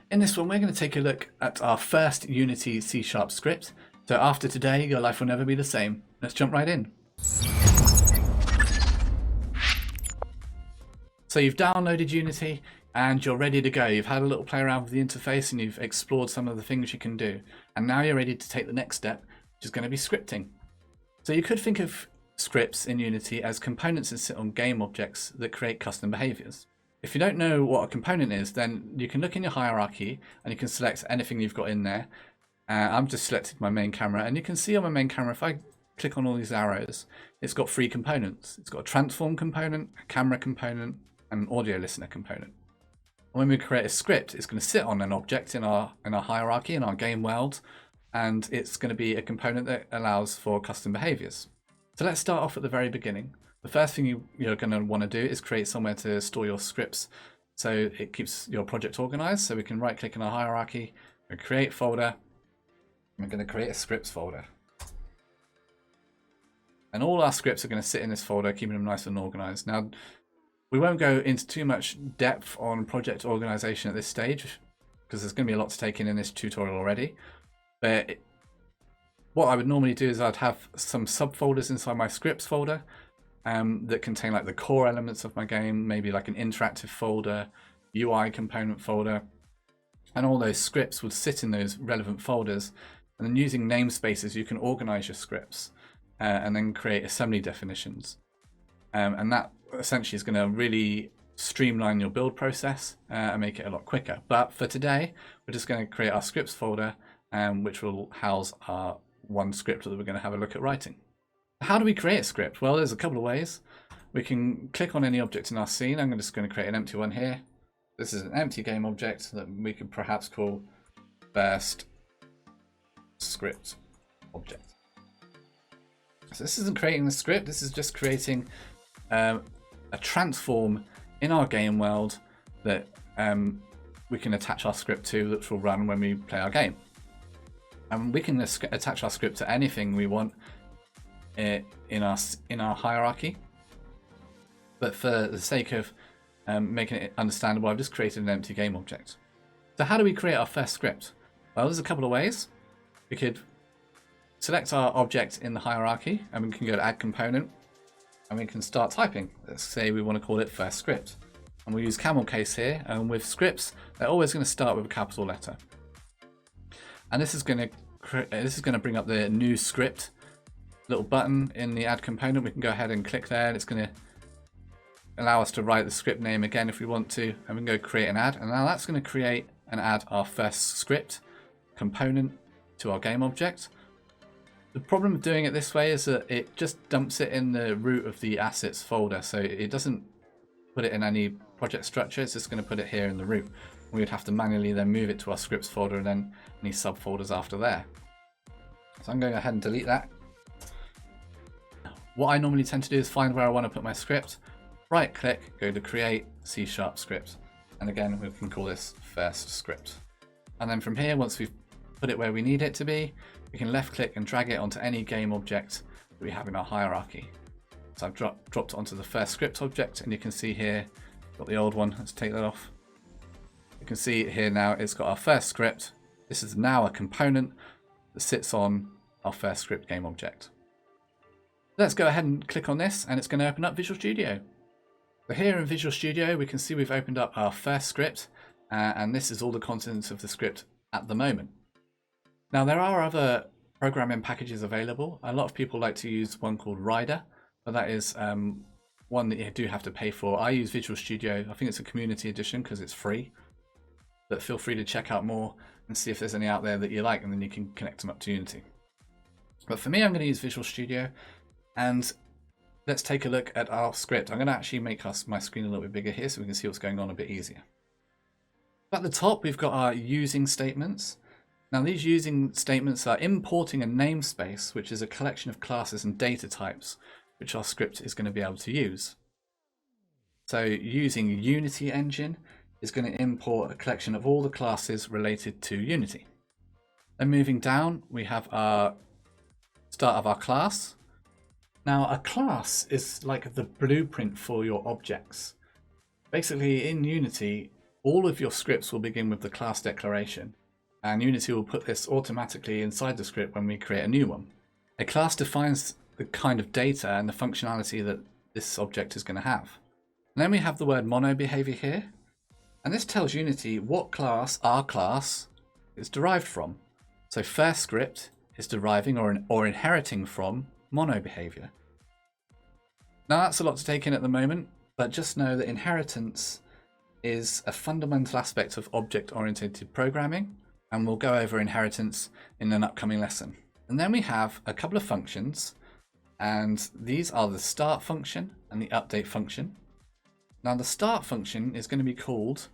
In this one, we're going to take a look at our first Unity C# script. So after today, your life will never be the same. Let's jump right in. So you've downloaded Unity and you're ready to go. You've had a little play around with the interface and you've explored some of the things you can do. And now you're ready to take the next step, which is going to be scripting. So you could think of scripts in Unity as components that sit on game objects that create custom behaviors. If you don't know what a component is, then you can look in your hierarchy and you can select anything you've got in there. I've just selected my main camera, and you can see on my main camera, if I click on all these arrows, it's got 3 components. It's got a transform component, a camera component, and an audio listener component. And when we create a script, it's going to sit on an object in our hierarchy, in our game world, and it's going to be a component that allows for custom behaviors. So let's start off at the very beginning. The first thing you're going to want to do is create somewhere to store your scripts so it keeps your project organized. So we can right click in our hierarchy, create folder, and we're going to create a scripts folder. And all our scripts are going to sit in this folder, keeping them nice and organized. Now, we won't go into too much depth on project organization at this stage because there's going to be a lot to take in this tutorial already. But what I would normally do is I'd have some subfolders inside my scripts folder that contain like the core elements of my game, maybe like an interactive folder, UI component folder, and all those scripts would sit in those relevant folders. And then using namespaces, you can organize your scripts and then create assembly definitions. And that essentially is going to really streamline your build process and make it a lot quicker. But for today, we're just going to create our scripts folder, which will house our one script that we're going to have a look at writing. How do we create a script? Well, there's a couple of ways. We can click on any object in our scene. I'm just going to create an empty one here. This is an empty game object that we could perhaps call first script object. So this isn't creating the script. This is just creating a transform in our game world that we can attach our script to, that will run when we play our game. And we can attach our script to anything we want in our hierarchy, but for the sake of making it understandable, I've just created an empty game object. So how do we create our first script? Well, there's a couple of ways. We could select our object in the hierarchy, and we can go to add component, and we can start typing. Let's say we want to call it first script, and we'll use camel case here. And with scripts, they're always going to start with a capital letter. And this is going to bring up the new script little button in the add component. We can go ahead and click there, and it's going to allow us to write the script name again if we want to, and we can go create an add. And now that's going to create and add our first script component to our game object. The problem with doing it this way is that it just dumps it in the root of the assets folder, so it doesn't put it in any project structure. It's just going to put it here in the root. We would have to manually then move it to our scripts folder and then any subfolders after there. So I'm going to go ahead and delete that. What I normally tend to do is find where I want to put my script, right click, go to create C# script, and again we can call this first script. And then from here, once we've put it where we need it to be, we can left click and drag it onto any game object that we have in our hierarchy. So I've dropped onto the first script object, and you can see here, got the old one. Let's take that off. You can see here now it's got our first script. This is now a component that sits on our first script game object. Let's go ahead and click on this, and it's going to open up Visual Studio. So here in Visual Studio, we can see we've opened up our first script, and this is all the contents of the script at the moment. Now, there are other programming packages available. A lot of people like to use one called Rider, but that is one that you do have to pay for. I use Visual Studio. I think it's a community edition because it's free, but feel free to check out more and see if there's any out there that you like, and then you can connect them up to Unity. But for me, I'm going to use Visual Studio. And let's take a look at our script. I'm going to actually make my screen a little bit bigger here so we can see what's going on a bit easier. At the top, we've got our using statements. Now, these using statements are importing a namespace, which is a collection of classes and data types, which our script is going to be able to use. So using Unity Engine is going to import a collection of all the classes related to Unity. Then moving down, we have our start of our class. Now, a class is like the blueprint for your objects. Basically, in Unity, all of your scripts will begin with the class declaration, and Unity will put this automatically inside the script when we create a new one. A class defines the kind of data and the functionality that this object is going to have. And then we have the word mono behavior here, and this tells Unity what class our class is derived from. So first script is deriving or inheriting from mono behavior. Now that's a lot to take in at the moment, but just know that inheritance is a fundamental aspect of object-oriented programming, and we'll go over inheritance in an upcoming lesson. And then we have a couple of functions, and these are the start function and the update function. Now the start function is going to be called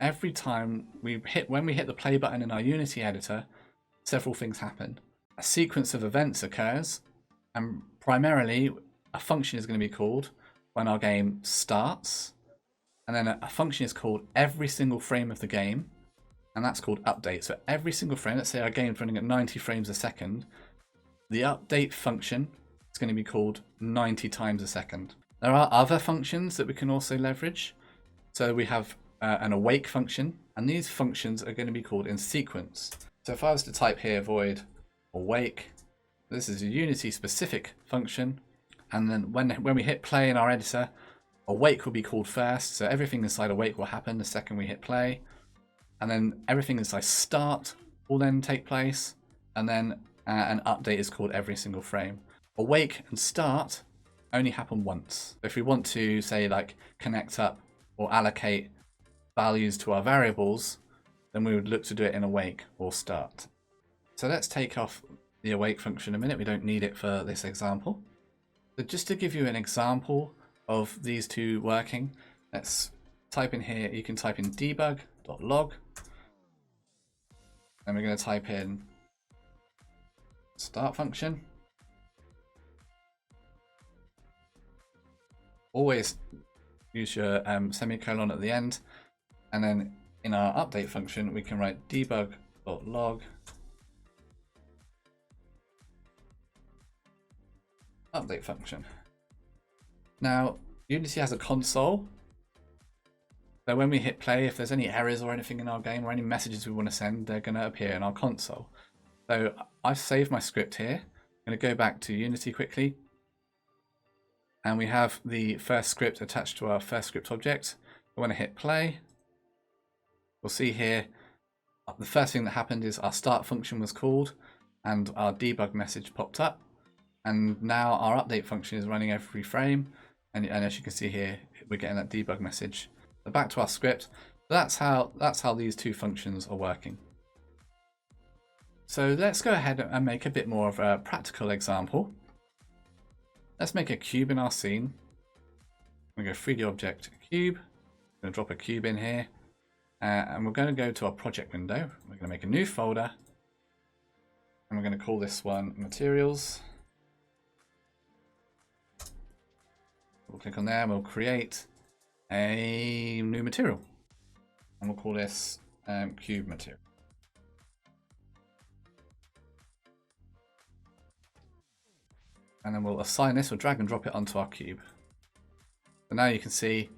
every time when we hit the play button in our Unity editor, several things happen. A sequence of events occurs, and primarily a function is going to be called when our game starts, and then a function is called every single frame of the game, and that's called update. So every single frame, let's say our game's running at 90 frames a second, the update function is going to be called 90 times a second. There are other functions that we can also leverage. So we have an awake function, and these functions are going to be called in sequence. So if I was to type here void awake, this is a Unity specific function, and then when we hit play in our editor, awake will be called first, so everything inside awake will happen the second we hit play, and then everything inside start will then take place, and then an update is called every single frame. Awake and start only happen once. If we want to say like connect up or allocate values to our variables, then we would look to do it in awake or start. So let's take off the awake function a minute, we don't need it for this example. So just to give you an example of these two working, let's type in here, you can type in debug.log, and we're going to type in start function. Always use your semicolon at the end, and then in our update function we can write debug.log update function. Now Unity has a console, so when we hit play, if there's any errors or anything in our game or any messages we want to send, they're going to appear in our console. So I've saved my script here. I'm going to go back to Unity quickly, and we have the first script attached to our first script object. When I hit play, we'll see here the first thing that happened is our start function was called and our debug message popped up, and now our update function is running every frame, and as you can see here we're getting that debug message. So back to our script. That's how these two functions are working. So let's go ahead and make a bit more of a practical example. Let's make a cube in our scene. We go 3D object cube. I'm going to drop a cube in here, and we're going to go to our project window. We're going to make a new folder, and we're going to call this one materials. We'll click on there and we'll create a new material, and we'll call this cube material. And then we'll assign this, or drag and drop it onto our cube. So now you can see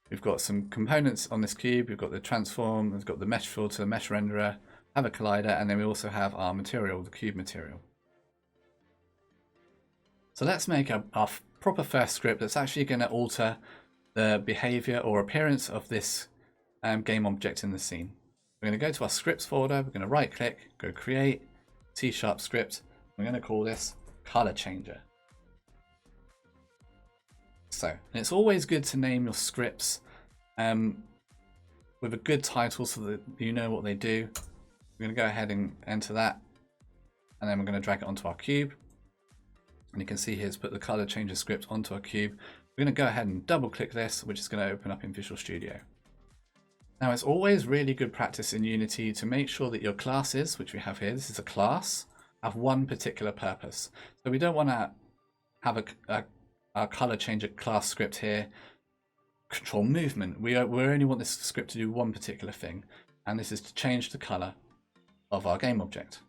we've got some components on this cube. We've got the transform, we've got the mesh filter, mesh renderer, have a collider, and then we also have our material, the cube material. So let's make our proper first script that's actually going to alter the behavior or appearance of this game object in the scene. We're going to go to our scripts folder, we're going to right click, go create, C# script. We're going to call this color changer. So, and it's always good to name your scripts with a good title so that you know what they do. We're going to go ahead and enter that, and then we're going to drag it onto our cube. And you can see here it's put the color changer script onto our cube. We're going to go ahead and double click this, which is going to open up in Visual Studio. Now it's always really good practice in Unity to make sure that your classes, which we have here, this is a class, have one particular purpose. So we don't want to have a color changer class script here control movement. We only want this script to do one particular thing, and this is to change the color of our game object.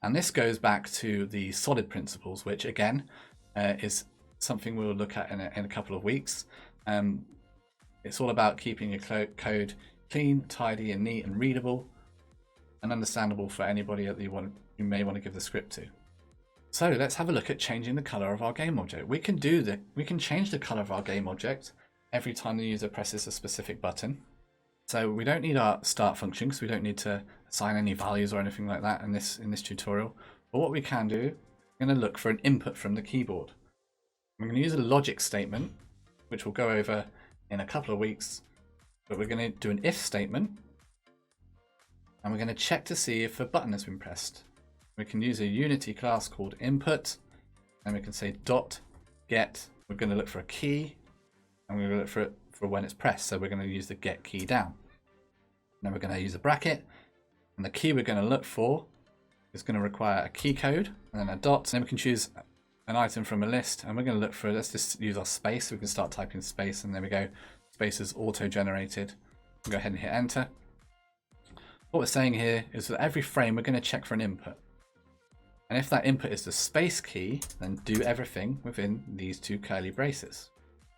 And this goes back to the solid principles, which again is something we'll look at in a couple of weeks. It's all about keeping your code clean, tidy, and neat, and readable, and understandable for anybody that you may want to give the script to. So let's have a look at changing the color of our game object. We can change the color of our game object every time the user presses a specific button. So we don't need our start function because we don't need to assign any values or anything like that in this tutorial. But what we can do, we're going to look for an input from the keyboard. We're going to use a logic statement, which we'll go over in a couple of weeks. But we're going to do an if statement, and we're going to check to see if a button has been pressed. We can use a Unity class called input, and we can say dot get. We're going to look for a key, and we're going to look for it for when it's pressed. So we're going to use the get key down. Then we're going to use a bracket, and the key we're going to look for is going to require a key code and then a dot. And then we can choose an item from a list, and we're going to look for, let's just use our space. So we can start typing space, and there we go. Space is auto-generated. We'll go ahead and hit enter. What we're saying here is that every frame we're going to check for an input. And if that input is the space key, then do everything within these two curly braces.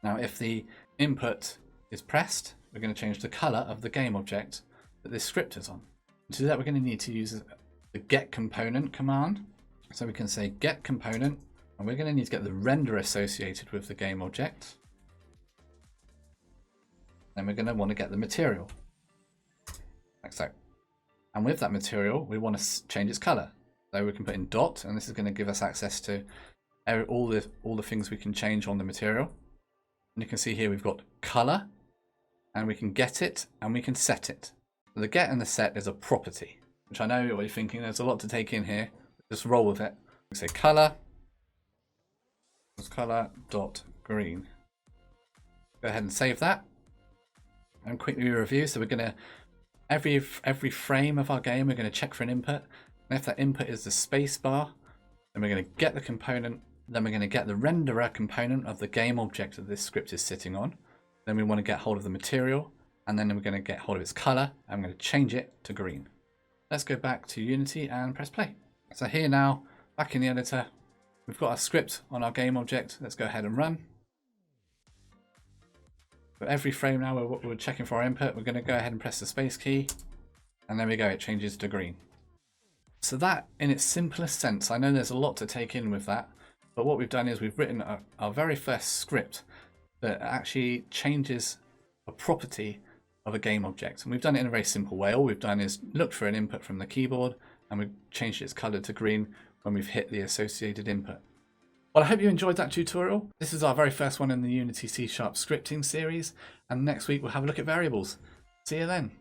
Now, if the input is pressed, we're going to change the color of the game object that this script is on. To do that, we're going to need to use the get component command. So we can say get component, and we're going to need to get the render associated with the game object. Then we're going to want to get the material, like so. And with that material, we want to change its color. So we can put in dot, and this is going to give us access to all the things we can change on the material. And you can see here we've got color, and we can get it, and we can set it. So the get and the set is a property, which I know what you're thinking. There's a lot to take in here. Just roll with it. We say color dot green. Go ahead and save that. And quickly review. So we're going to every frame of our game, we're going to check for an input. And if that input is the space bar, then we're going to get the component. Then we're going to get the renderer component of the game object that this script is sitting on. Then we want to get hold of the material, and then we're going to get hold of its color. I'm going to change it to green. Let's go back to Unity and press play. So here now, back in the editor, we've got our script on our game object. Let's go ahead and run. For every frame now we're checking for our input, we're going to go ahead and press the space key, and there we go, it changes to green. So that, in its simplest sense, I know there's a lot to take in with that, but what we've done is we've written our very first script that actually changes a property of a game object. And we've done it in a very simple way. All we've done is looked for an input from the keyboard, and we've changed its color to green when we've hit the associated input. Well, I hope you enjoyed that tutorial. This is our very first one in the Unity C# scripting series, and next week we'll have a look at variables. See you then.